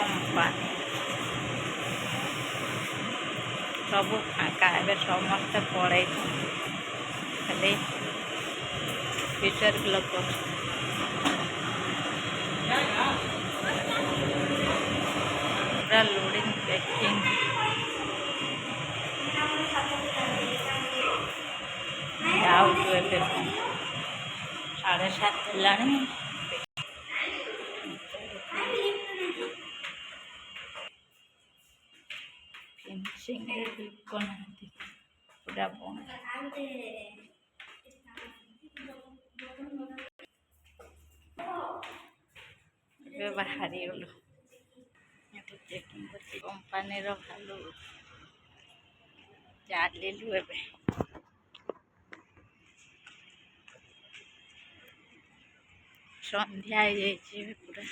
company सब फाँका ए समस्ते पड़े खाली फीचर लोक पूरा लोडिंग पैकिंग जाऊँ 7:30 है फिनिशिंग पूरा बंद बाहरी गलु चेकिंग कर कंपानी भालू चलू ए सन्ध्या पूरा